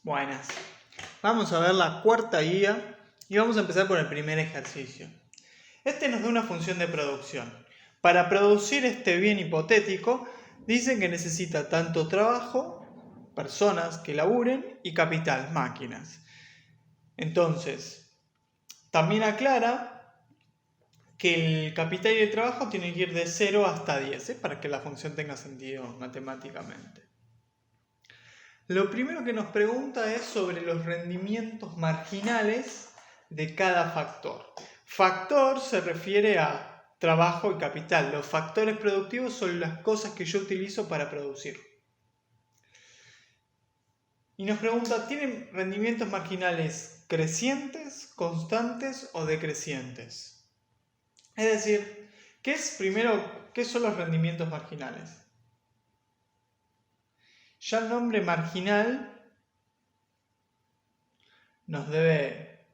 Buenas. Vamos a ver la cuarta guía y vamos a empezar por el primer ejercicio. Este nos da una función de producción. Para producir este bien hipotético, dicen que necesita tanto trabajo, personas que laburen y capital, máquinas. Entonces, también aclara que el capital y el trabajo tienen que ir de 0 hasta 10, para que la función tenga sentido matemáticamente. Lo primero que nos pregunta es sobre los rendimientos marginales de cada factor. Factor se refiere a trabajo y capital. Los factores productivos son las cosas que yo utilizo para producir. Y nos pregunta, ¿tienen rendimientos marginales crecientes, constantes o decrecientes? Es decir, ¿qué son los rendimientos marginales? Ya el nombre marginal nos debe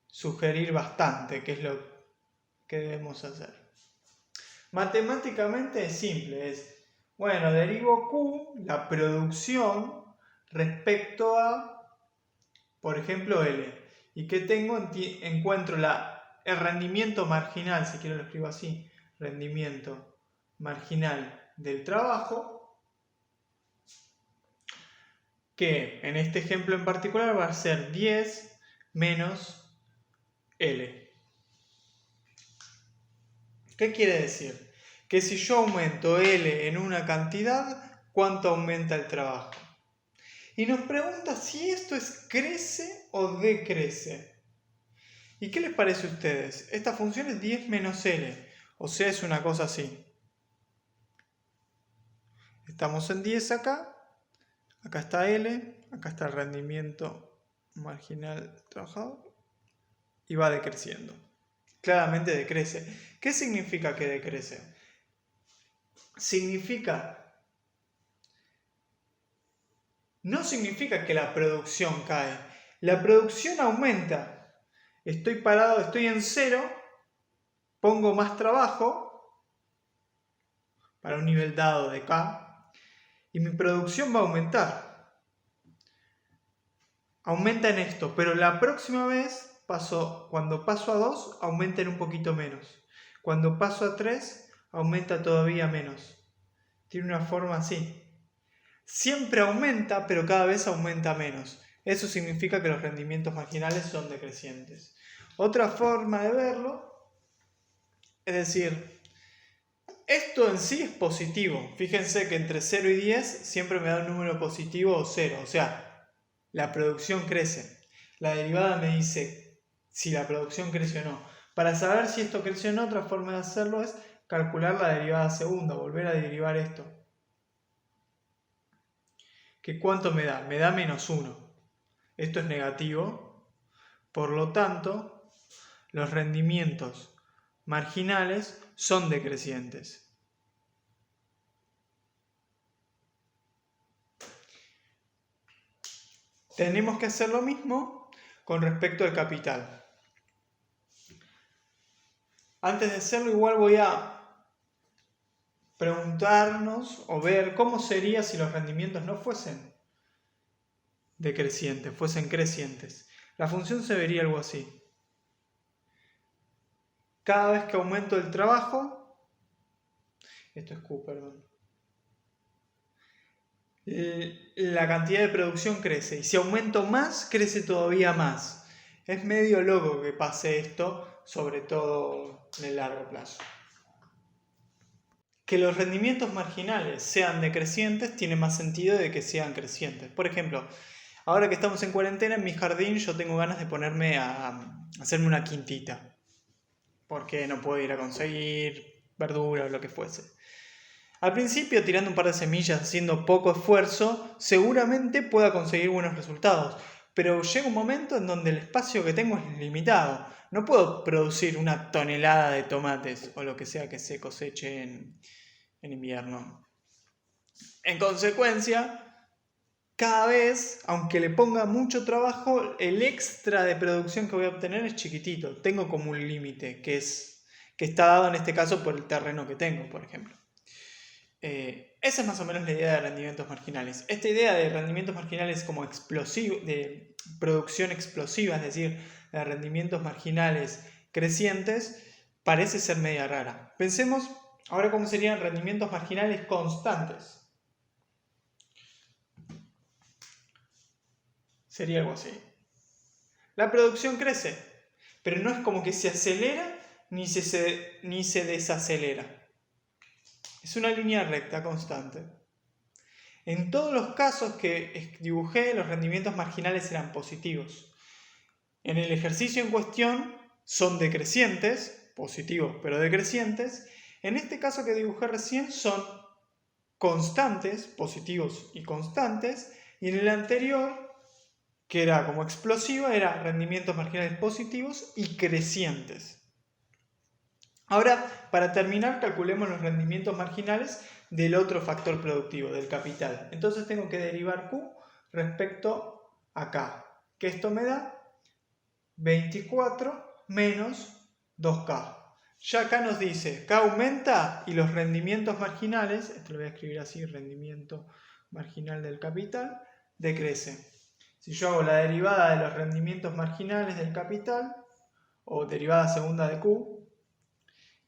sugerir bastante qué es lo que debemos hacer. Matemáticamente es simple, derivo Q, la producción, respecto a, por ejemplo, L. ¿Y qué tengo? Encuentro el rendimiento marginal, si quiero lo escribo así, rendimiento marginal del trabajo, que en este ejemplo en particular va a ser 10 menos L. ¿Qué quiere decir? Que si yo aumento L en una cantidad, ¿cuánto aumenta el trabajo? Y nos pregunta si esto crece o decrece. ¿Y qué les parece a ustedes? Esta función es 10 menos L, o sea, es una cosa así. Estamos en 10 acá está L, acá está el rendimiento marginal trabajado, y va decreciendo. Claramente decrece. ¿Qué significa que decrece? No significa que la producción cae. La producción aumenta. Estoy parado, estoy en 0, pongo más trabajo para un nivel dado de K y mi producción va a aumentar. Aumenta en esto, pero la próxima vez, cuando paso a 2, aumenta en un poquito menos. Cuando paso a 3, aumenta todavía menos. Tiene una forma así. Siempre aumenta, pero cada vez aumenta menos. Eso significa que los rendimientos marginales son decrecientes. Otra forma de verlo es decir, esto en sí es positivo. Fíjense que entre 0 y 10 siempre me da un número positivo o 0. O sea, la producción crece. La derivada me dice si la producción crece o no. Para saber si esto crece o no, otra forma de hacerlo es calcular la derivada segunda, volver a derivar esto. ¿Que cuánto me da? Me da menos 1. Esto es negativo. Por lo tanto, los rendimientos marginales son decrecientes. Tenemos que hacer lo mismo con respecto al capital. Antes de hacerlo, igual voy a preguntarnos o ver cómo sería si los rendimientos no fuesen decrecientes, fuesen crecientes. La función se vería algo así. Cada vez que aumento el trabajo, esto es Q, perdón, la cantidad de producción crece, y si aumento más, crece todavía más. Es medio loco que pase esto, sobre todo en el largo plazo. Que los rendimientos marginales sean decrecientes tiene más sentido de que sean crecientes. Por ejemplo, ahora que estamos en cuarentena, en mi jardín yo tengo ganas de ponerme a hacerme una quintita, porque no puedo ir a conseguir verdura o lo que fuese. Al principio, tirando un par de semillas, haciendo poco esfuerzo, seguramente pueda conseguir buenos resultados. Pero llega un momento en donde el espacio que tengo es limitado. No puedo producir una tonelada de tomates o lo que sea que se coseche en invierno. En consecuencia, cada vez, aunque le ponga mucho trabajo, el extra de producción que voy a obtener es chiquitito. Tengo como un límite que está dado en este caso por el terreno que tengo, por ejemplo. esa es más o menos la idea de rendimientos marginales. Esta idea de rendimientos marginales como explosivo, de producción explosiva, es decir, de rendimientos marginales crecientes, parece ser media rara. Pensemos ahora cómo serían rendimientos marginales constantes. Sería algo así. La producción crece, pero no es como que se acelera ni se desacelera. Es una línea recta constante. En todos los casos que dibujé, los rendimientos marginales eran positivos. En el ejercicio en cuestión son decrecientes, positivos pero decrecientes. En este caso que dibujé recién son constantes, positivos y constantes. Y en el anterior, que era como explosiva, era rendimientos marginales positivos y crecientes. Ahora, para terminar, calculemos los rendimientos marginales del otro factor productivo, del capital. Entonces tengo que derivar Q respecto a K, que esto me da 24 menos 2K. Ya acá nos dice, K aumenta y los rendimientos marginales, esto lo voy a escribir así, rendimiento marginal del capital, decrece. Si yo hago la derivada de los rendimientos marginales del capital, o derivada segunda de Q,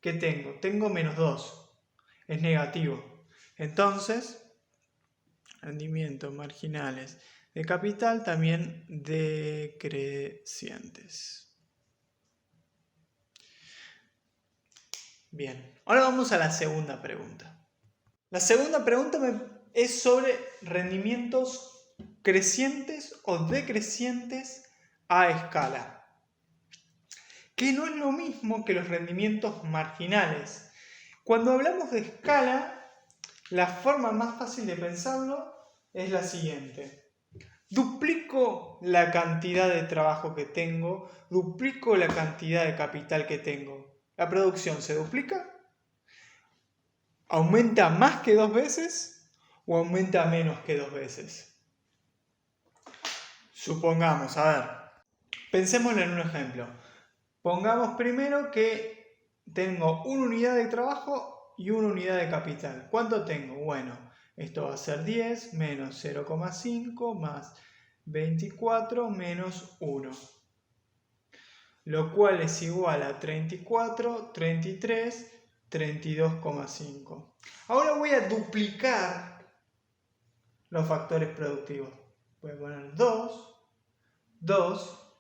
¿qué tengo? Tengo menos 2, es negativo. Entonces, rendimientos marginales de capital también decrecientes. Bien, ahora vamos a la segunda pregunta. La segunda pregunta es sobre rendimientos crecientes o decrecientes a escala, que no es lo mismo que los rendimientos marginales. Cuando hablamos de escala, la forma más fácil de pensarlo es la siguiente. Duplico la cantidad de trabajo que tengo, duplico la cantidad de capital que tengo. ¿La producción se duplica? ¿Aumenta más que 2 veces o aumenta menos que 2 veces? Supongamos, a ver, pensémoslo en un ejemplo. Pongamos primero que tengo una unidad de trabajo y una unidad de capital. ¿Cuánto tengo? Bueno, esto va a ser 10 menos 0,5 más 24 menos 1. Lo cual es igual a 34, 33, 32,5. Ahora voy a duplicar los factores productivos. Voy a poner 2, 2.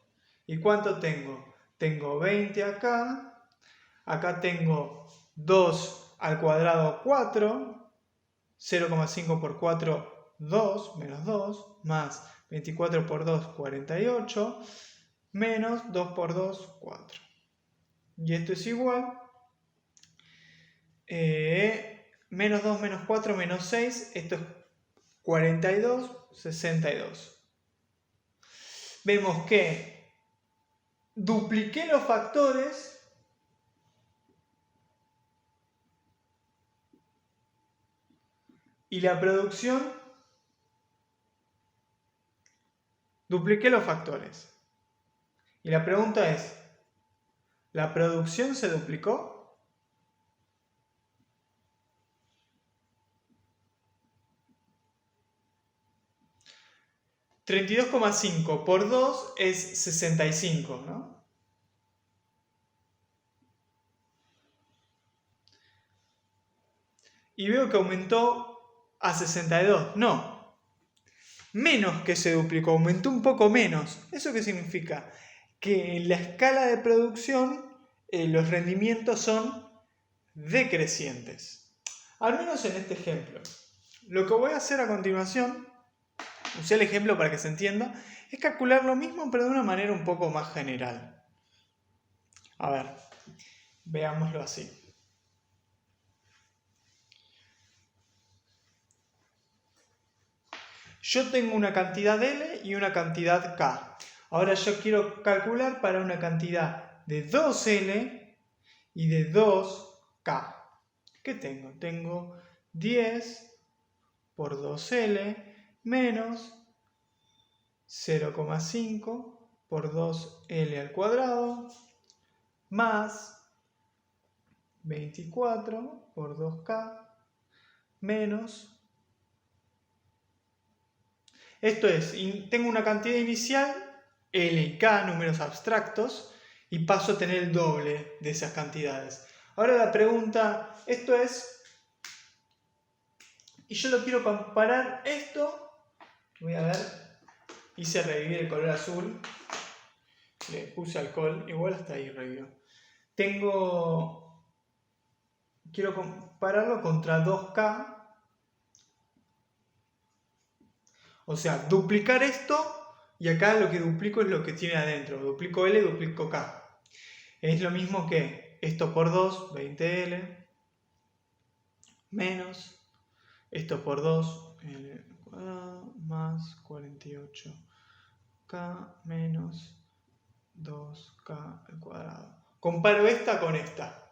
¿Y cuánto tengo? Tengo 20 acá. Acá tengo 2 al cuadrado 4. 0,5 por 4, 2, menos 2, más 24 por 2, 48, menos 2 por 2, 4. Y esto es igual, menos 2, menos 4, menos 6, esto es 42, 62. Vemos que dupliqué los factores y la producción, dupliqué los factores. Y la pregunta es, ¿la producción se duplicó? $32,5 por 2 es 65, ¿no? Y veo que aumentó a 62. No, menos que se duplicó, aumentó un poco menos. ¿Eso qué significa? Que en la escala de producción los rendimientos son decrecientes. Al menos en este ejemplo. Lo que voy a hacer a continuación, usé el ejemplo para que se entienda, es calcular lo mismo pero de una manera un poco más general. A ver, veámoslo así. Yo tengo una cantidad L y una cantidad K. Ahora yo quiero calcular para una cantidad de 2L y de 2K. ¿Qué tengo? Tengo 10 por 2L menos 0,5 por 2L al cuadrado más 24 por 2K menos. Esto es, tengo una cantidad inicial, L y K, números abstractos, y paso a tener el doble de esas cantidades. Ahora la pregunta, esto es, y yo lo quiero comparar esto, voy a ver, hice revivir el color azul, le puse alcohol, igual hasta ahí revivió. Quiero compararlo contra 2K, o sea, duplicar esto, y acá lo que duplico es lo que tiene adentro, duplico L, duplico K. Es lo mismo que esto por 2, 20L, menos esto por 2, L cuadrado, más 48K menos 2K al cuadrado. Comparo esta con esta.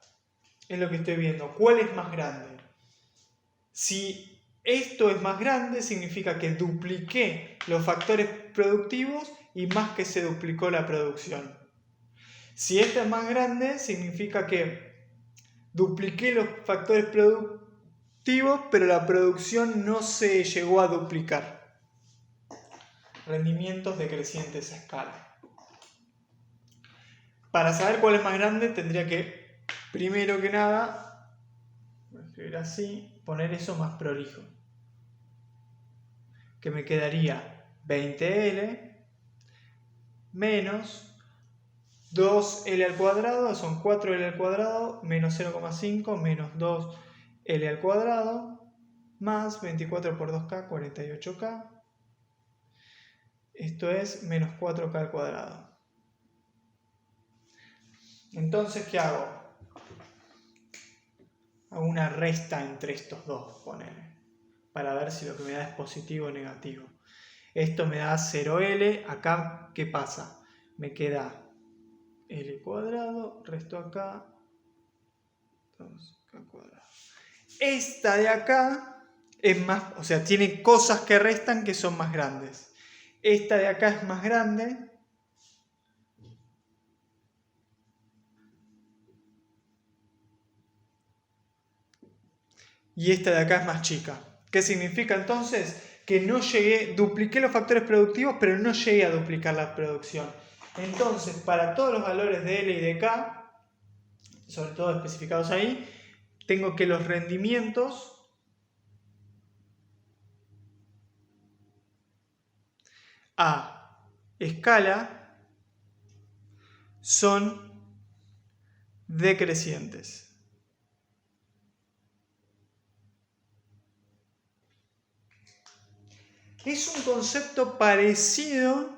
Es lo que estoy viendo. ¿Cuál es más grande? Si esto es más grande, significa que dupliqué los factores productivos y más que se duplicó la producción. Si esta es más grande, significa que dupliqué los factores productivos, pero la producción no se llegó a duplicar. Rendimientos decrecientes a escala. Para saber cuál es más grande, tendría que, primero que nada, voy a escribir así, poner eso más prolijo. Que me quedaría 20L menos 2L al cuadrado, son 4L al cuadrado, menos 0,5 menos 2L al cuadrado, más 24 por 2K, 48K. Esto es menos 4K al cuadrado. Entonces, ¿qué hago? Hago una resta entre estos dos, ponele, para ver si lo que me da es positivo o negativo. Esto me da 0L, acá, ¿qué pasa? Me queda L cuadrado, resto acá, 2K cuadrado. Esta de acá es más, o sea, tiene cosas que restan que son más grandes. Esta de acá es más grande. Y esta de acá es más chica. ¿Qué significa entonces? Que no llegué, dupliqué los factores productivos, pero no llegué a duplicar la producción. Entonces, para todos los valores de L y de K, sobre todo especificados ahí, tengo que los rendimientos a escala son decrecientes. Es un concepto parecido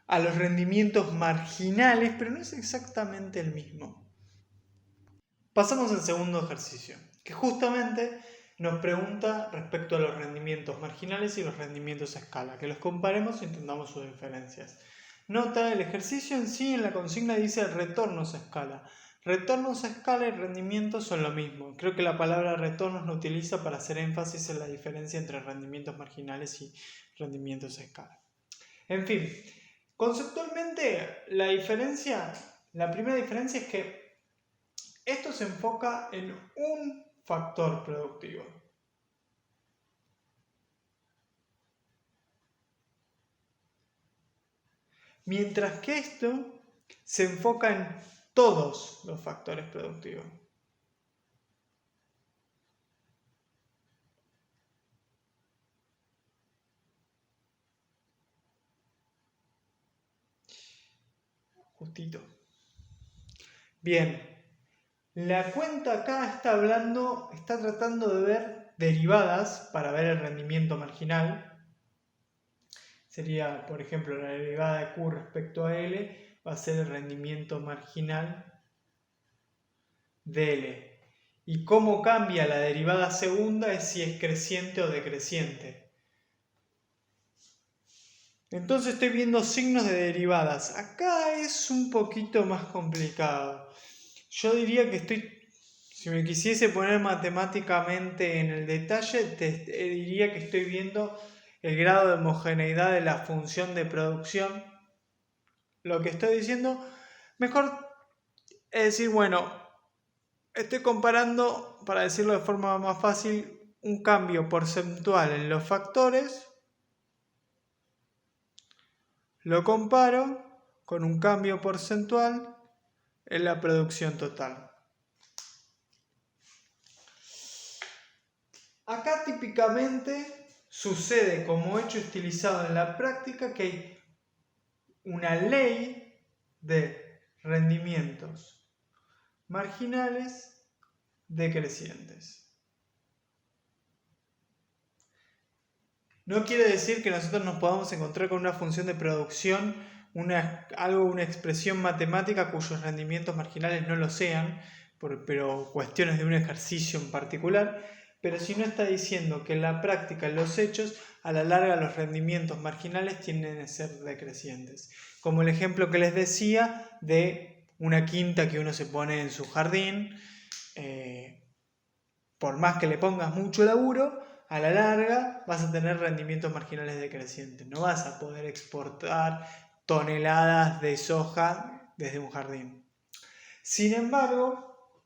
a los rendimientos marginales, pero no es exactamente el mismo. Pasamos al segundo ejercicio, que justamente nos pregunta respecto a los rendimientos marginales y los rendimientos a escala, que los comparemos y entendamos sus diferencias. Nota, el ejercicio en sí en la consigna dice retornos a escala. Retornos a escala y rendimientos son lo mismo. Creo que la palabra retornos lo utiliza para hacer énfasis en la diferencia entre rendimientos marginales y rendimientos a escala. En fin, conceptualmente la primera diferencia es que esto se enfoca en un factor productivo. Mientras que esto se enfoca en todos los factores productivos. Justito. Bien, la cuenta acá está tratando de ver derivadas para ver el rendimiento marginal. Sería, por ejemplo, la derivada de Q respecto a L va a ser el rendimiento marginal de L. Y cómo cambia la derivada segunda es si es creciente o decreciente. Entonces estoy viendo signos de derivadas. Acá es un poquito más complicado. Yo diría que si me quisiese poner matemáticamente en el detalle, diría que estoy viendo el grado de homogeneidad de la función de producción. Lo que estoy diciendo, mejor es decir, bueno, estoy comparando, para decirlo de forma más fácil, un cambio porcentual en los factores, lo comparo con un cambio porcentual en la producción total. Acá típicamente sucede como hecho estilizado en la práctica que hay una ley de rendimientos marginales decrecientes. No quiere decir que nosotros nos podamos encontrar con una función de producción, una expresión matemática cuyos rendimientos marginales no lo sean, pero cuestiones de un ejercicio en particular, pero si no está diciendo que en la práctica, en los hechos, a la larga los rendimientos marginales tienden a ser decrecientes. Como el ejemplo que les decía de una quinta que uno se pone en su jardín, por más que le pongas mucho laburo, a la larga vas a tener rendimientos marginales decrecientes. No vas a poder exportar toneladas de soja desde un jardín. Sin embargo,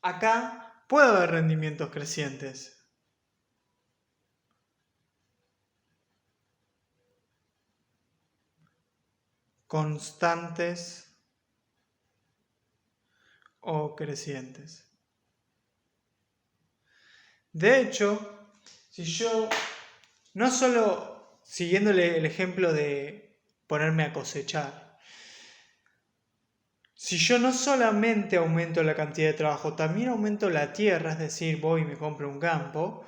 acá puede haber rendimientos crecientes. Constantes o crecientes. De hecho, si yo, no solo siguiéndole el ejemplo de ponerme a cosechar, si yo no solamente aumento la cantidad de trabajo, también aumento la tierra, es decir, voy y me compro un campo,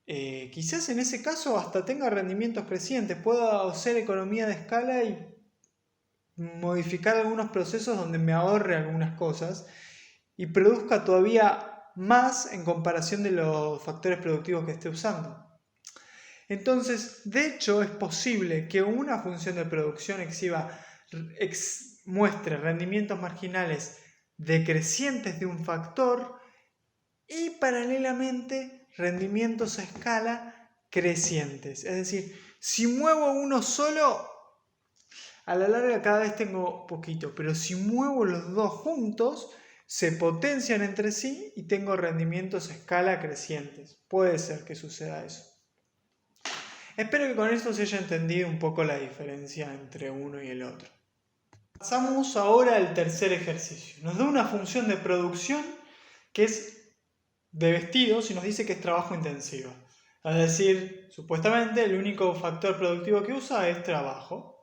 quizás en ese caso hasta tenga rendimientos crecientes, puedo hacer economía de escala y modificar algunos procesos donde me ahorre algunas cosas y produzca todavía más en comparación de los factores productivos que esté usando. Entonces, de hecho, es posible que una función de producción muestre rendimientos marginales decrecientes de un factor y paralelamente rendimientos a escala crecientes. Es decir, si muevo uno solo, a la larga cada vez tengo poquito, pero si muevo los dos juntos, se potencian entre sí y tengo rendimientos a escala crecientes. Puede ser que suceda eso. Espero que con esto se haya entendido un poco la diferencia entre uno y el otro. Pasamos ahora al tercer ejercicio. Nos da una función de producción que es de vestidos y nos dice que es trabajo intensivo. Es decir, supuestamente el único factor productivo que usa es trabajo.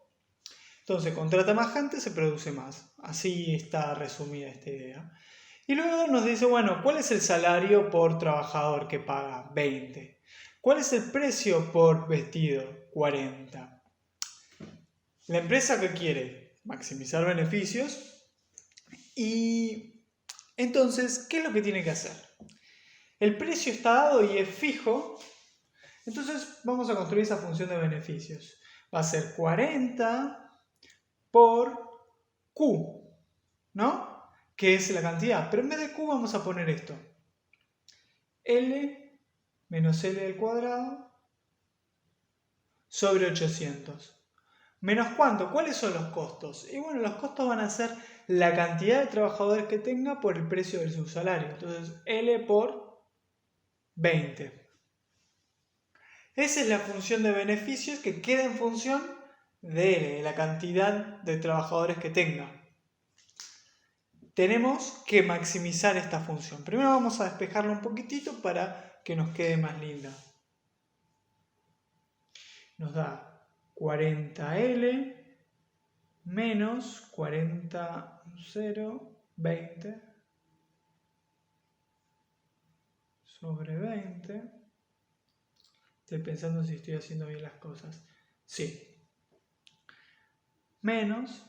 Entonces, contrata más gente, se produce más. Así está resumida esta idea. Y luego nos dice, bueno, ¿cuál es el salario por trabajador que paga? 20. ¿Cuál es el precio por vestido? 40. La empresa, ¿qué quiere? Maximizar beneficios. Y entonces, ¿qué es lo que tiene que hacer? El precio está dado y es fijo. Entonces vamos a construir esa función de beneficios. Va a ser 40 por Q, ¿no? Que es la cantidad. Pero en vez de Q vamos a poner esto. L menos L al cuadrado sobre 800. ¿Menos cuánto? ¿Cuáles son los costos? Y bueno, los costos van a ser la cantidad de trabajadores que tenga por el precio del subsalario. Entonces, L por 20. Esa es la función de beneficios que queda en función de L, la cantidad de trabajadores que tenga. Tenemos que maximizar esta función. Primero vamos a despejarla un poquitito para que nos quede más linda. Nos da 40L menos 40, 20 sobre 20. Estoy pensando si estoy haciendo bien las cosas. Sí. Menos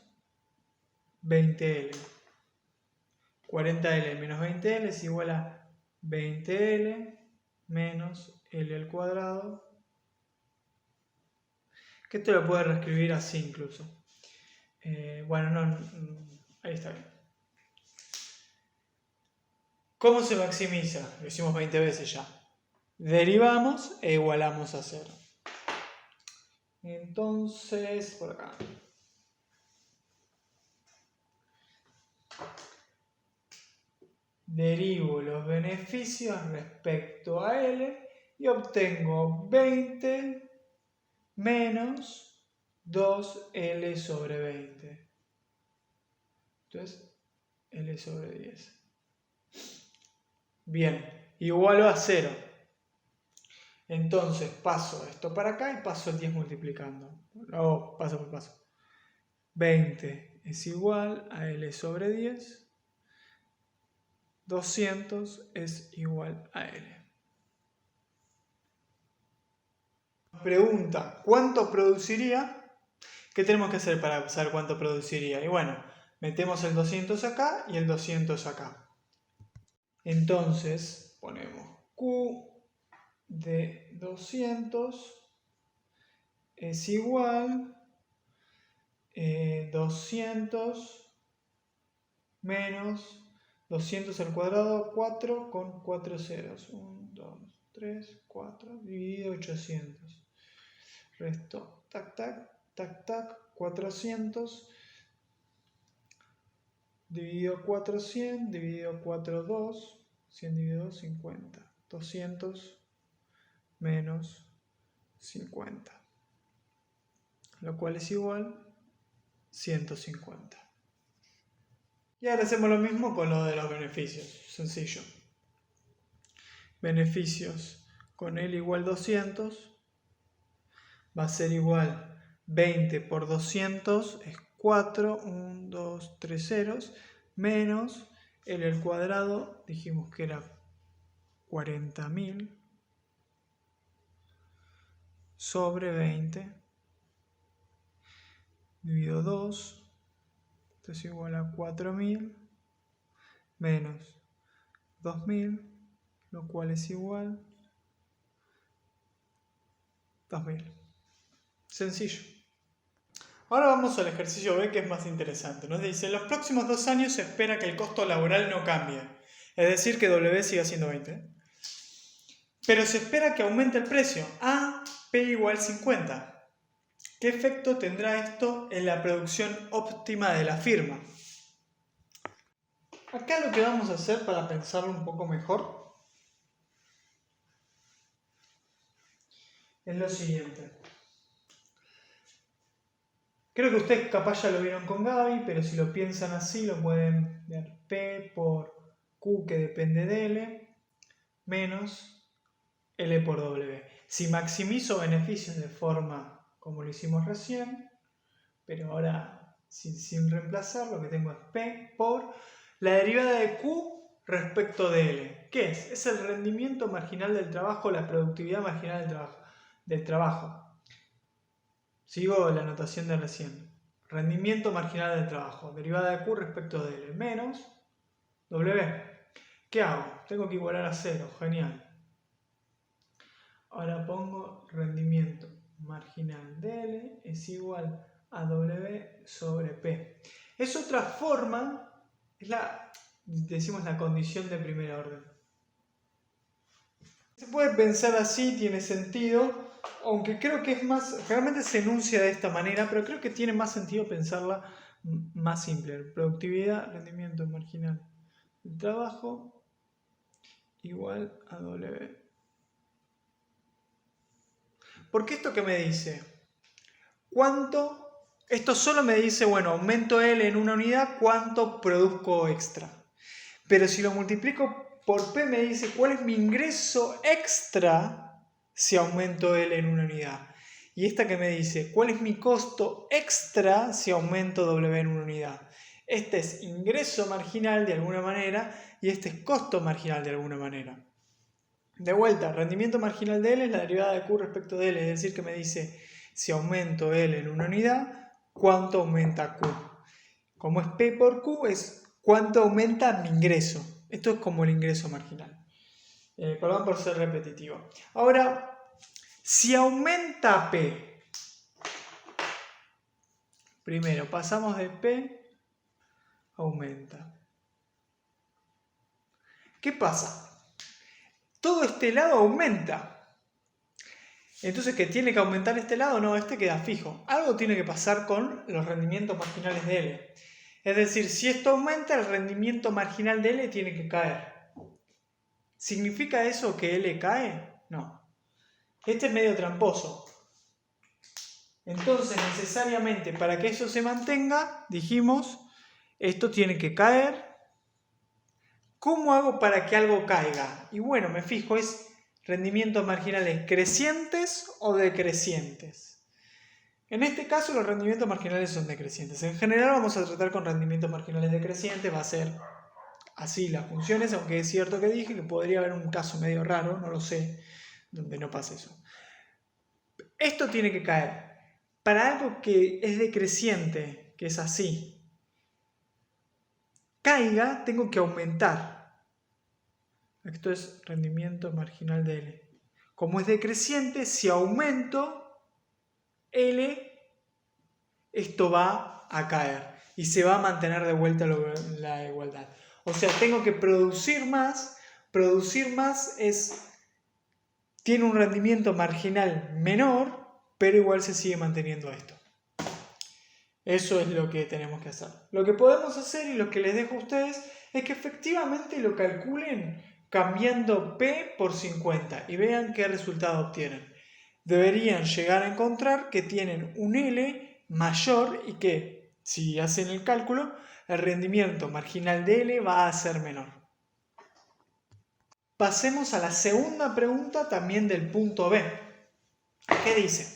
20L. 40L menos 20L es igual a 20L menos L al cuadrado. Que esto lo puedo reescribir así incluso. Bueno, no, ahí está bien. ¿Cómo se maximiza? Lo hicimos 20 veces ya. Derivamos e igualamos a 0. Entonces, por acá. Derivo los beneficios respecto a L y obtengo 20 menos 2L sobre 20. Entonces, L sobre 10. Bien, igualo a 0. Entonces paso esto para acá y paso el 10 multiplicando. Lo paso por paso. 20 es igual a L sobre 10. 200 es igual a L. Pregunta, ¿cuánto produciría? ¿Qué tenemos que hacer para saber cuánto produciría? Y bueno, metemos el 200 acá y el 200 acá. Entonces ponemos Q de 200 es igual 200 menos 200 al cuadrado, 4 con 4 ceros. 1, 2, 3, 4, dividido 800. Resto, tac, tac, tac, tac, 400. Dividido 4, 100. Dividido 4, 2. 100 dividido 2, 50. 200 menos 50. Lo cual es igual 150. Y ahora hacemos lo mismo con lo de los beneficios. Sencillo. Beneficios con L igual 200 va a ser igual 20 por 200 es 4, 1, 2, 3 ceros, menos L al cuadrado, dijimos que era 40.000 sobre 20 dividido 2. Esto es igual a 4.000 menos 2.000, lo cual es igual a 2.000. Sencillo. Ahora vamos al ejercicio B, que es más interesante. Nos dice, en los próximos 2 años se espera que el costo laboral no cambie. Es decir, que W siga siendo 20. Pero se espera que aumente el precio a P igual 50. ¿Qué efecto tendrá esto en la producción óptima de la firma? Acá lo que vamos a hacer para pensarlo un poco mejor es lo siguiente. Creo que ustedes capaz ya lo vieron con Gaby, pero si lo piensan así lo pueden ver P por Q, que depende de L, menos L por W. Si maximizo beneficios de forma como lo hicimos recién, pero ahora sin reemplazar, lo que tengo es P por la derivada de Q respecto de L. ¿Qué es? Es el rendimiento marginal del trabajo, la productividad marginal del trabajo. Sigo la notación de recién. Rendimiento marginal del trabajo, derivada de Q respecto de L, menos W. ¿Qué hago? Tengo que igualar a 0, genial. Ahora pongo rendimiento marginal de L es igual a W sobre P. Es otra forma, decimos la condición de primer orden. Se puede pensar así, tiene sentido, aunque creo que es más, realmente se enuncia de esta manera, pero creo que tiene más sentido pensarla más simple. Productividad, rendimiento marginal del trabajo igual a W. Porque esto que me dice, esto solo me dice, bueno, aumento L en una unidad, ¿cuánto produzco extra? Pero si lo multiplico por P me dice, ¿cuál es mi ingreso extra si aumento L en una unidad? Y esta que me dice, ¿cuál es mi costo extra si aumento W en una unidad? Este es ingreso marginal de alguna manera y este es costo marginal de alguna manera. De vuelta, rendimiento marginal de L es la derivada de Q respecto de L, es decir, que me dice, si aumento L en una unidad, ¿cuánto aumenta Q? Como es P por Q, es cuánto aumenta mi ingreso. Esto es como el ingreso marginal. Perdón por ser repetitivo. Ahora, si aumenta P, primero pasamos de P, aumenta. ¿Qué pasa? Todo este lado aumenta. Entonces, ¿qué tiene que aumentar este lado? No, este queda fijo. Algo tiene que pasar con los rendimientos marginales de L. Es decir, si esto aumenta, el rendimiento marginal de L tiene que caer. ¿Significa eso que L cae? No. Este es medio tramposo. Entonces, necesariamente, para que eso se mantenga, dijimos, esto tiene que caer. ¿Cómo hago para que algo caiga? Y bueno, me fijo, ¿es rendimientos marginales crecientes o decrecientes? En este caso, los rendimientos marginales son decrecientes. En general, vamos a tratar con rendimientos marginales decrecientes. Va a ser así las funciones, aunque es cierto que dije que podría haber un caso medio raro, no lo sé, donde no pase eso. Esto tiene que caer. Para algo que es decreciente, que es así, caiga, tengo que aumentar. Esto es rendimiento marginal de L. Como es decreciente, si aumento L, esto va a caer y se va a mantener de vuelta la igualdad. O sea, tengo que producir más. Producir más tiene un rendimiento marginal menor, pero igual se sigue manteniendo esto. Eso es lo que tenemos que hacer. Lo que podemos hacer y lo que les dejo a ustedes es que efectivamente lo calculen cambiando P por 50 y vean qué resultado obtienen. Deberían llegar a encontrar que tienen un L mayor y que, si hacen el cálculo, el rendimiento marginal de L va a ser menor. Pasemos a la segunda pregunta también del punto B. ¿Qué dice?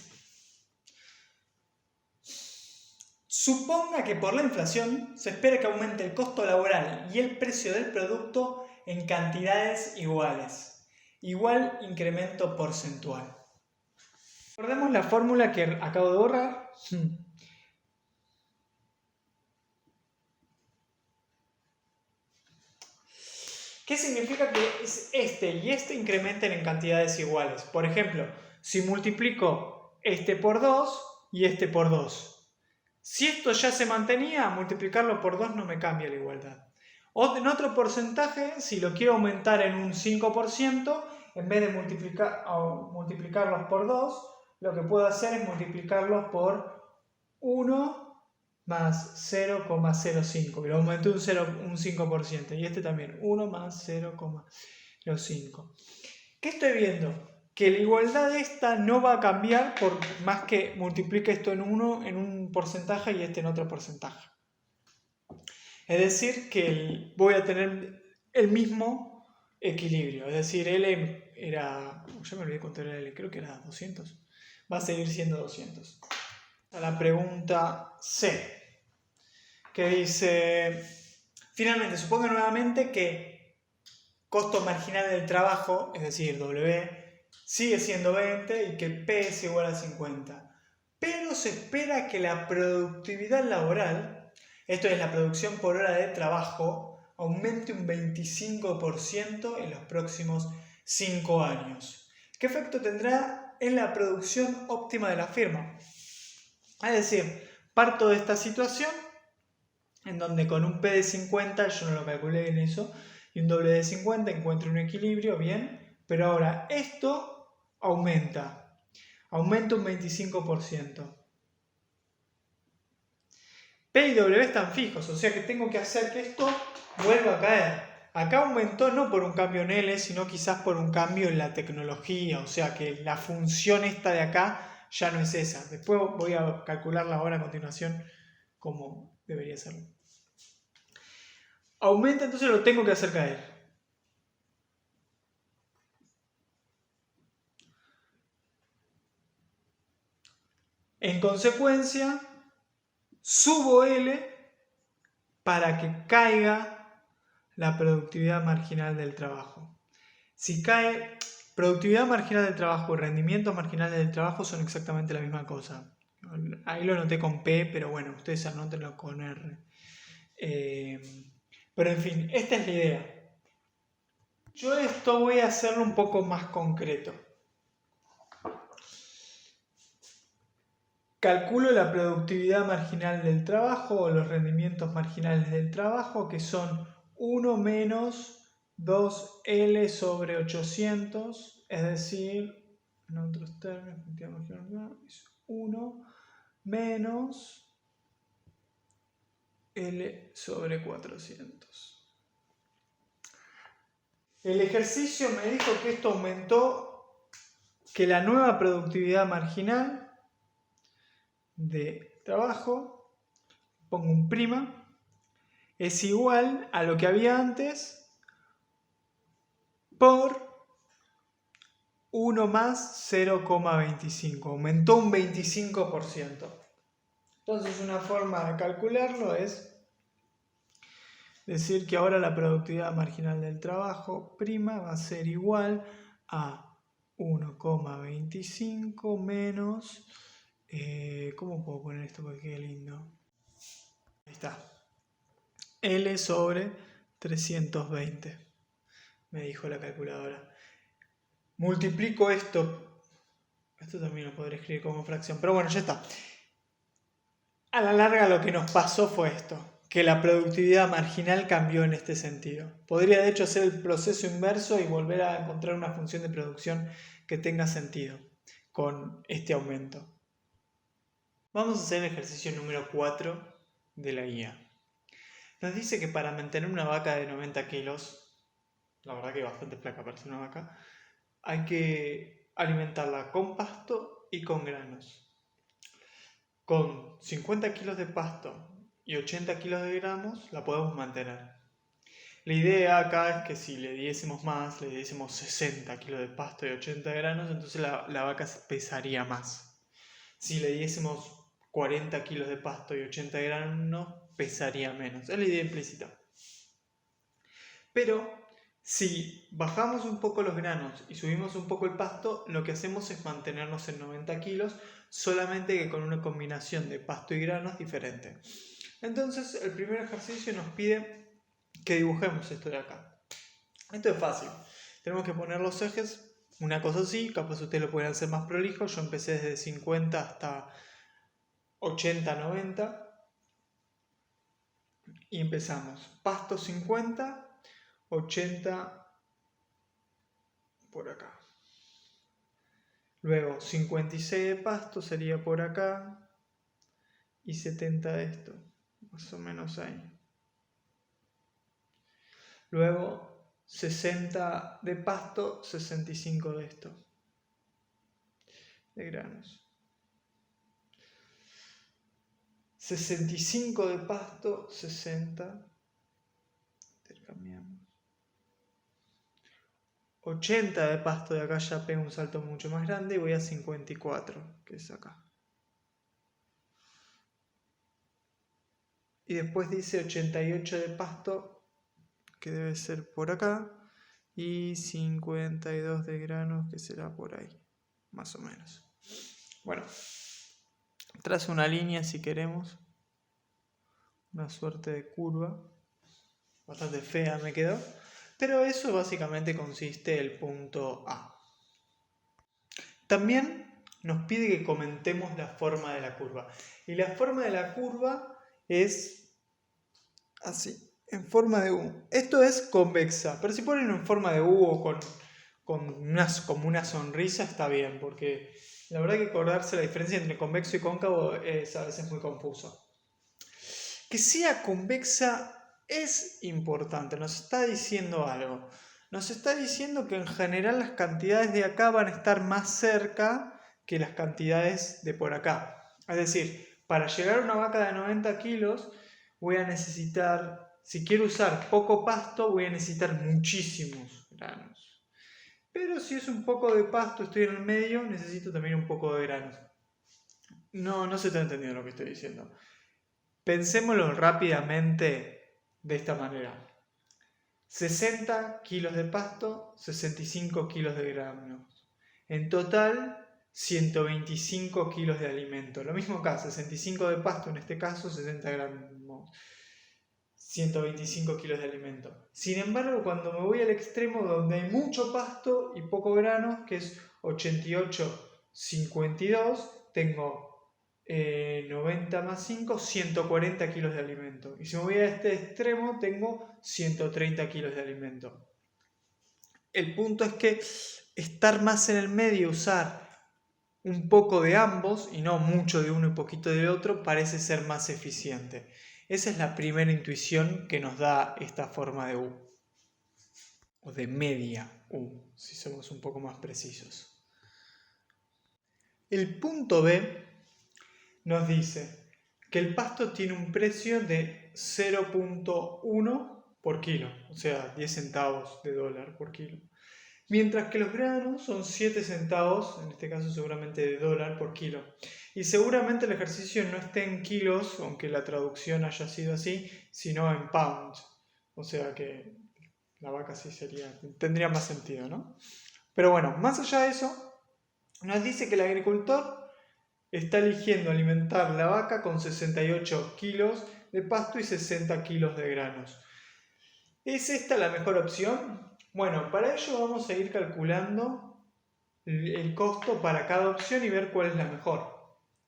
Suponga que por la inflación se espera que aumente el costo laboral y el precio del producto en cantidades iguales. Igual incremento porcentual. Recordemos la fórmula que acabo de borrar. ¿Qué significa que este y este incrementen en cantidades iguales? Por ejemplo, si multiplico este por 2 y este por 2. Si esto ya se mantenía, multiplicarlo por 2 no me cambia la igualdad. O en otro porcentaje, si lo quiero aumentar en un 5%, en vez de multiplicarlos por 2, lo que puedo hacer es multiplicarlos por 1 más 0,05. Y lo aumenté un 5%. Y este también, 1 más 0,05. ¿Qué estoy viendo? Que la igualdad esta no va a cambiar por más que multiplique esto en un porcentaje y este en otro porcentaje. Es decir, que voy a tener el mismo equilibrio. Es decir, L era... Ya me olvidé cuánto era L, creo que era 200. Va a seguir siendo 200. A la pregunta C, que dice... Finalmente, suponga nuevamente que costo marginal del trabajo, es decir, W, sigue siendo 20 y que P es igual a 50. Pero se espera que la productividad laboral, esto es la producción por hora de trabajo, aumente un 25% en los próximos 5 años. ¿Qué efecto tendrá en la producción óptima de la firma? Es decir, parto de esta situación en donde con un P de 50, yo no lo calculé en eso, y un W de 50 encuentro un equilibrio, bien, pero ahora esto aumenta un 25%. P y W están fijos, o sea que tengo que hacer que esto vuelva a caer. Acá aumentó no por un cambio en L, sino quizás por un cambio en la tecnología, o sea que la función esta de acá ya no es esa. Después voy a calcularla ahora a continuación como debería serlo. Aumenta, entonces lo tengo que hacer caer. En consecuencia, subo L para que caiga la productividad marginal del trabajo. Si cae, productividad marginal del trabajo y rendimientos marginales del trabajo son exactamente la misma cosa. Ahí lo anoté con P, pero bueno, ustedes anótenlo con R. Pero en fin, esta es la idea. Yo esto voy a hacerlo un poco más concreto. Calculo la productividad marginal del trabajo o los rendimientos marginales del trabajo, que son 1 menos 2L sobre 800, es decir, en otros términos, es 1 menos L sobre 400. El ejercicio me dijo que esto aumentó que la nueva productividad marginal de trabajo, pongo un prima, es igual a lo que había antes por 1 más 0,25. Aumentó un 25%. Entonces una forma de calcularlo es decir que ahora la productividad marginal del trabajo prima va a ser igual a 1,25 menos... ¿cómo puedo poner esto para que quede lindo? Ahí está. L sobre 320, me dijo la calculadora. Multiplico esto también lo podré escribir como fracción, pero bueno, ya está. A la larga lo que nos pasó fue esto, que la productividad marginal cambió en este sentido. Podría de hecho hacer el proceso inverso y volver a encontrar una función de producción que tenga sentido con este aumento. Vamos a hacer el ejercicio número 4 de la guía. Nos dice que para mantener una vaca de 90 kilos, la verdad que bastante flaca para ser una vaca, hay que alimentarla con pasto y con granos. Con 50 kilos de pasto y 80 kilos de granos la podemos mantener. La idea acá es que si le diésemos más, le diésemos 60 kilos de pasto y 80 granos, entonces la vaca pesaría más. Si le diésemos 40 kilos de pasto y 80 granos, pesaría menos. Es la idea implícita. Pero si bajamos un poco los granos y subimos un poco el pasto, lo que hacemos es mantenernos en 90 kilos, solamente que con una combinación de pasto y granos diferente. Entonces, el primer ejercicio nos pide que dibujemos esto de acá. Esto es fácil. Tenemos que poner los ejes, una cosa así, capaz ustedes lo pueden hacer más prolijo. Yo empecé desde 50 hasta 80, 90. Y empezamos. Pasto 50, 80 por acá. Luego 56 de pasto sería por acá. Y 70 de esto. Más o menos ahí. Luego 60 de pasto, 65 de esto. De granos. 65 de pasto, 60. Intercambiamos. 80 de pasto de acá ya pego un salto mucho más grande y voy a 54, que es acá. Y después dice 88 de pasto, que debe ser por acá. Y 52 de granos, que será por ahí, más o menos. Bueno, trazo una línea si queremos. Una suerte de curva. Bastante fea me quedó. Pero eso básicamente consiste en el punto A. También nos pide que comentemos la forma de la curva. Y la forma de la curva es así, en forma de U. Esto es convexa, pero si ponen en forma de U o como una sonrisa está bien, porque la verdad que acordarse la diferencia entre convexo y cóncavo es a veces muy confuso. Que sea convexa es importante, nos está diciendo algo. Nos está diciendo que en general las cantidades de acá van a estar más cerca que las cantidades de por acá. Es decir, para llegar a una vaca de 90 kilos voy a necesitar, si quiero usar poco pasto, voy a necesitar muchísimos granos. Pero si es un poco de pasto, estoy en el medio, necesito también un poco de granos. No se está entendiendo lo que estoy diciendo. Pensémoslo rápidamente de esta manera. 60 kilos de pasto, 65 kilos de granos. En total, 125 kilos de alimento. Lo mismo acá, 65 de pasto en este caso, 60 gramos. 125 kilos de alimento. Sin embargo, cuando me voy al extremo donde hay mucho pasto y poco grano, que es 88-52, tengo 90 más 5, 140 kilos de alimento. Y si me voy a este extremo, tengo 130 kilos de alimento. El punto es que estar más en el medio, usar un poco de ambos y no mucho de uno y poquito de otro, parece ser más eficiente. Esa es la primera intuición que nos da esta forma de U. O de media U, si somos un poco más precisos. El punto B nos dice que el pasto tiene un precio de 0.1 por kilo, o sea, 10 centavos de dólar por kilo. Mientras que los granos son 7 centavos, en este caso seguramente de dólar por kilo. Y seguramente el ejercicio no esté en kilos, aunque la traducción haya sido así, sino en pounds. O sea que la vaca sí tendría más sentido, ¿no? Pero bueno, más allá de eso, nos dice que el agricultor está eligiendo alimentar la vaca con 68 kilos de pasto y 60 kilos de granos. ¿Es esta la mejor opción? Bueno, para ello vamos a ir calculando el costo para cada opción y ver cuál es la mejor.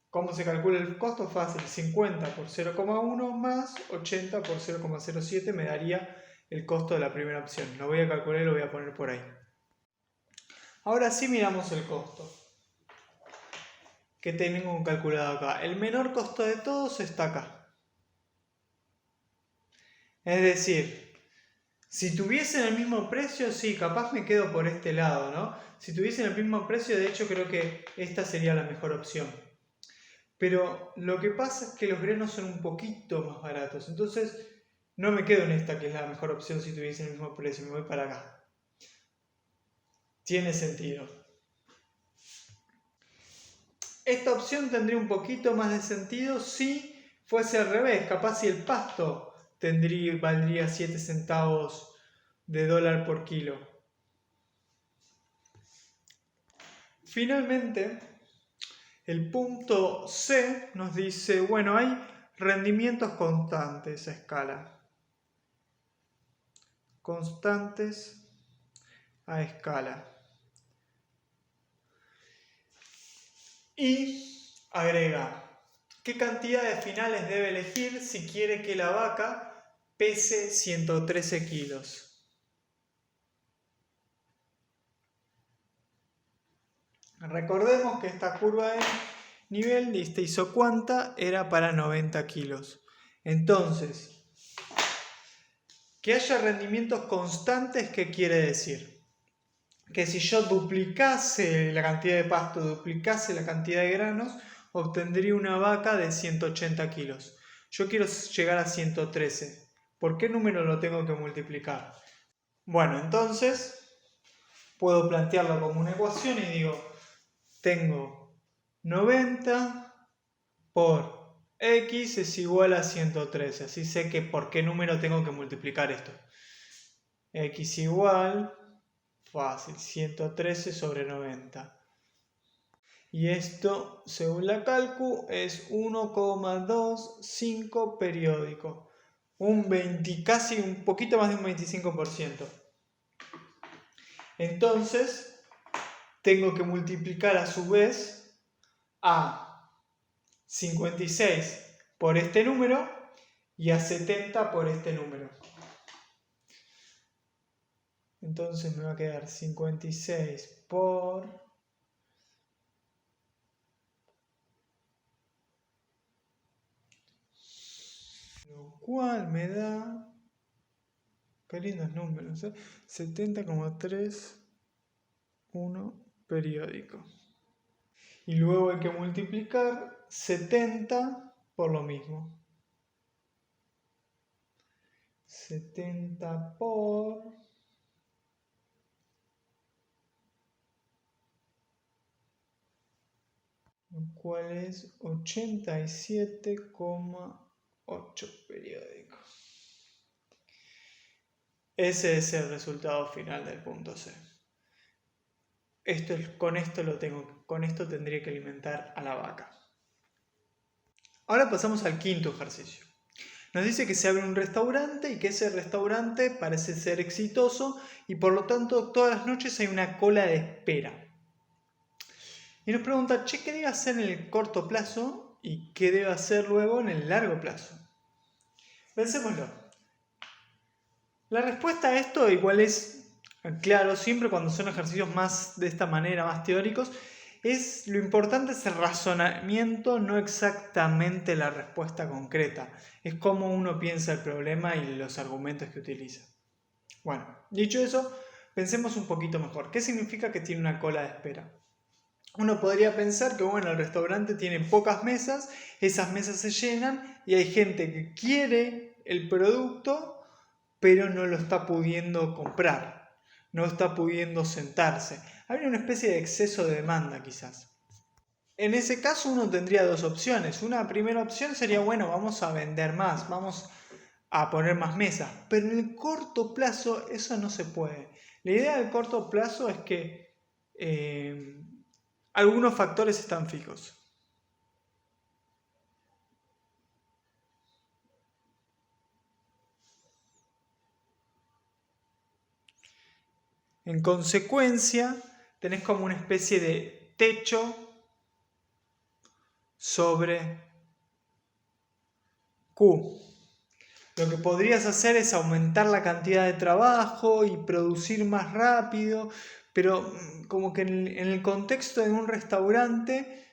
¿Cómo se calcula el costo? Fácil, 50 por 0,1 más 80 por 0,07 me daría el costo de la primera opción. Lo voy a calcular y lo voy a poner por ahí. Ahora sí miramos el costo que tengo calculado acá. El menor costo de todos está acá. Es decir, si tuviesen el mismo precio, sí, capaz me quedo por este lado, ¿no? Si tuviesen el mismo precio, de hecho creo que esta sería la mejor opción. Pero lo que pasa es que los granos son un poquito más baratos. Entonces no me quedo en esta que es la mejor opción si tuviesen el mismo precio. Me voy para acá. Tiene sentido. Esta opción tendría un poquito más de sentido si fuese al revés. Capaz si el pasto valdría 7 centavos de dólar por kilo. Finalmente, el punto C nos dice, bueno, hay rendimientos constantes a escala. Constantes a escala. Y agrega, ¿qué cantidades finales debe elegir si quiere que la vaca pese 113 kilos? Recordemos que esta curva de nivel de esta isocuanta era para 90 kilos. Entonces, que haya rendimientos constantes, ¿qué quiere decir? Que si yo duplicase la cantidad de pasto, duplicase la cantidad de granos, obtendría una vaca de 180 kilos. Yo quiero llegar a 113. ¿Por qué número lo tengo que multiplicar? Bueno, entonces puedo plantearlo como una ecuación y digo, tengo 90 por x es igual a 113. Así sé que por qué número tengo que multiplicar esto. X igual, fácil, 113 sobre 90. Y esto, según la calcu, es 1,25 periódico. Casi un poquito más de un 25%. Entonces, tengo que multiplicar a su vez a 56 por este número y a 70 por este número. Entonces me va a quedar 56 por... Lo cual me da... Qué lindos números, ¿eh? 70,31 periódico. Y luego hay que multiplicar 70 por lo mismo. 70 por... lo cual es 87,8 periódicos. Ese es el resultado final del punto C. Con esto tendría que alimentar a la vaca. Ahora pasamos al quinto ejercicio. Nos dice que se abre un restaurante y que ese restaurante parece ser exitoso y por lo tanto todas las noches hay una cola de espera. Y nos pregunta, ¿qué debe hacer en el corto plazo y qué debe hacer luego en el largo plazo? Pensémoslo. La respuesta a esto igual es, claro, siempre cuando son ejercicios más de esta manera, más teóricos, lo importante es el razonamiento, no exactamente la respuesta concreta. Es cómo uno piensa el problema y los argumentos que utiliza. Bueno, dicho eso, pensemos un poquito mejor. ¿Qué significa que tiene una cola de espera? Uno podría pensar que bueno, el restaurante tiene pocas mesas, esas mesas se llenan y hay gente que quiere el producto, pero no lo está pudiendo comprar, no está pudiendo sentarse. Hay una especie de exceso de demanda quizás. En ese caso uno tendría dos opciones. Una primera opción sería, bueno, vamos a vender más, vamos a poner más mesas, pero en el corto plazo eso no se puede. La idea del corto plazo es que algunos factores están fijos. En consecuencia, tenés como una especie de techo sobre Q. Lo que podrías hacer es aumentar la cantidad de trabajo y producir más rápido, pero como que en el contexto de un restaurante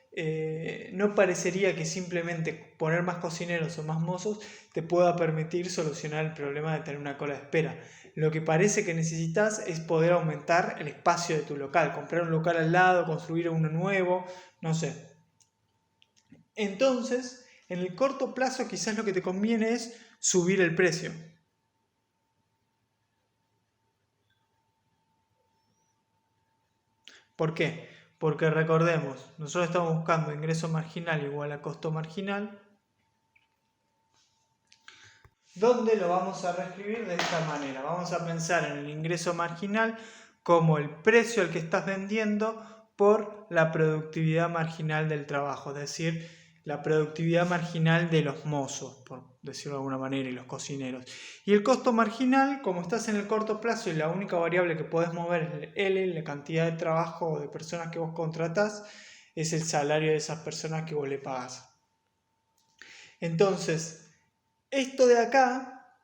no parecería que simplemente poner más cocineros o más mozos te pueda permitir solucionar el problema de tener una cola de espera. Lo que parece que necesitas es poder aumentar el espacio de tu local, comprar un local al lado, construir uno nuevo, no sé. Entonces, en el corto plazo quizás lo que te conviene es subir el precio. ¿Por qué? Porque recordemos, nosotros estamos buscando ingreso marginal igual a costo marginal, donde lo vamos a reescribir de esta manera. Vamos a pensar en el ingreso marginal como el precio al que estás vendiendo por la productividad marginal del trabajo, es decir, la productividad marginal de los mozos, por decirlo de alguna manera, y los cocineros. Y el costo marginal, como estás en el corto plazo y la única variable que podés mover es el L, la cantidad de trabajo o de personas que vos contratás, es el salario de esas personas que vos le pagás. Entonces, esto de acá,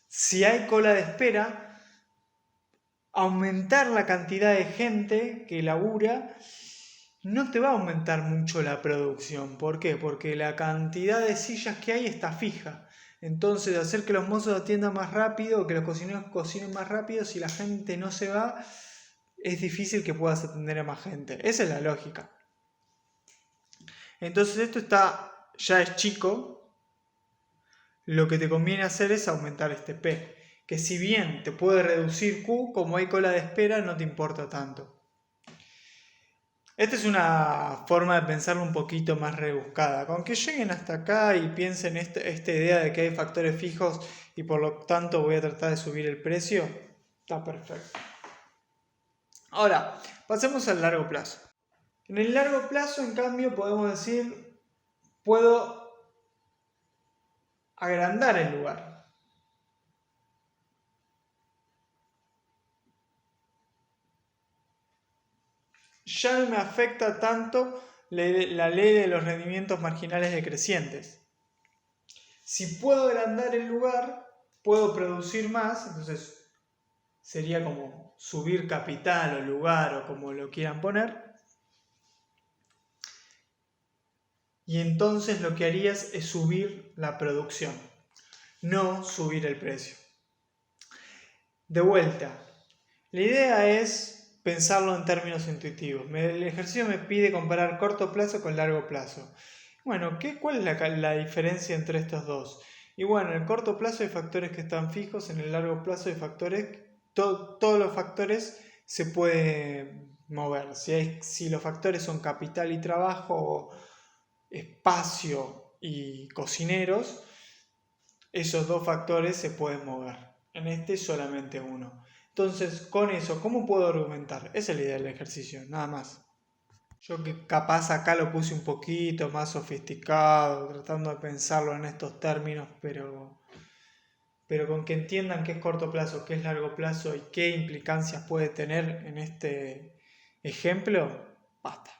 si hay cola de espera, aumentar la cantidad de gente que labura no te va a aumentar mucho la producción. ¿Por qué? Porque la cantidad de sillas que hay está fija. Entonces, hacer que los mozos atiendan más rápido, que los cocineros cocinen más rápido, si la gente no se va, es difícil que puedas atender a más gente. Esa es la lógica. Entonces, esto ya es chico. Lo que te conviene hacer es aumentar este P, que si bien te puede reducir Q, como hay cola de espera, no te importa tanto. Esta es una forma de pensarlo un poquito más rebuscada. Con que lleguen hasta acá y piensen esta idea de que hay factores fijos y por lo tanto voy a tratar de subir el precio, está perfecto. Ahora, pasemos al largo plazo. En el largo plazo, en cambio, podemos decir, puedo agrandar el lugar. Ya no me afecta tanto la ley de los rendimientos marginales decrecientes. Si puedo agrandar el lugar, puedo producir más, entonces sería como subir capital o lugar o como lo quieran poner. Y entonces lo que harías es subir la producción, no subir el precio. De vuelta, la idea es pensarlo en términos intuitivos. El ejercicio me pide comparar corto plazo con largo plazo. Bueno, ¿cuál es la diferencia entre estos dos? Y bueno, en el corto plazo hay factores que están fijos, en el largo plazo hay factores, todos los factores se pueden mover. Si los factores son capital y trabajo, espacio y cocineros, esos dos factores se pueden mover. En este solamente uno. Entonces, con eso, ¿cómo puedo argumentar? Esa es la idea del ejercicio, nada más. Yo que capaz acá lo puse un poquito más sofisticado, tratando de pensarlo en estos términos, pero con que entiendan qué es corto plazo, qué es largo plazo y qué implicancias puede tener en este ejemplo, basta.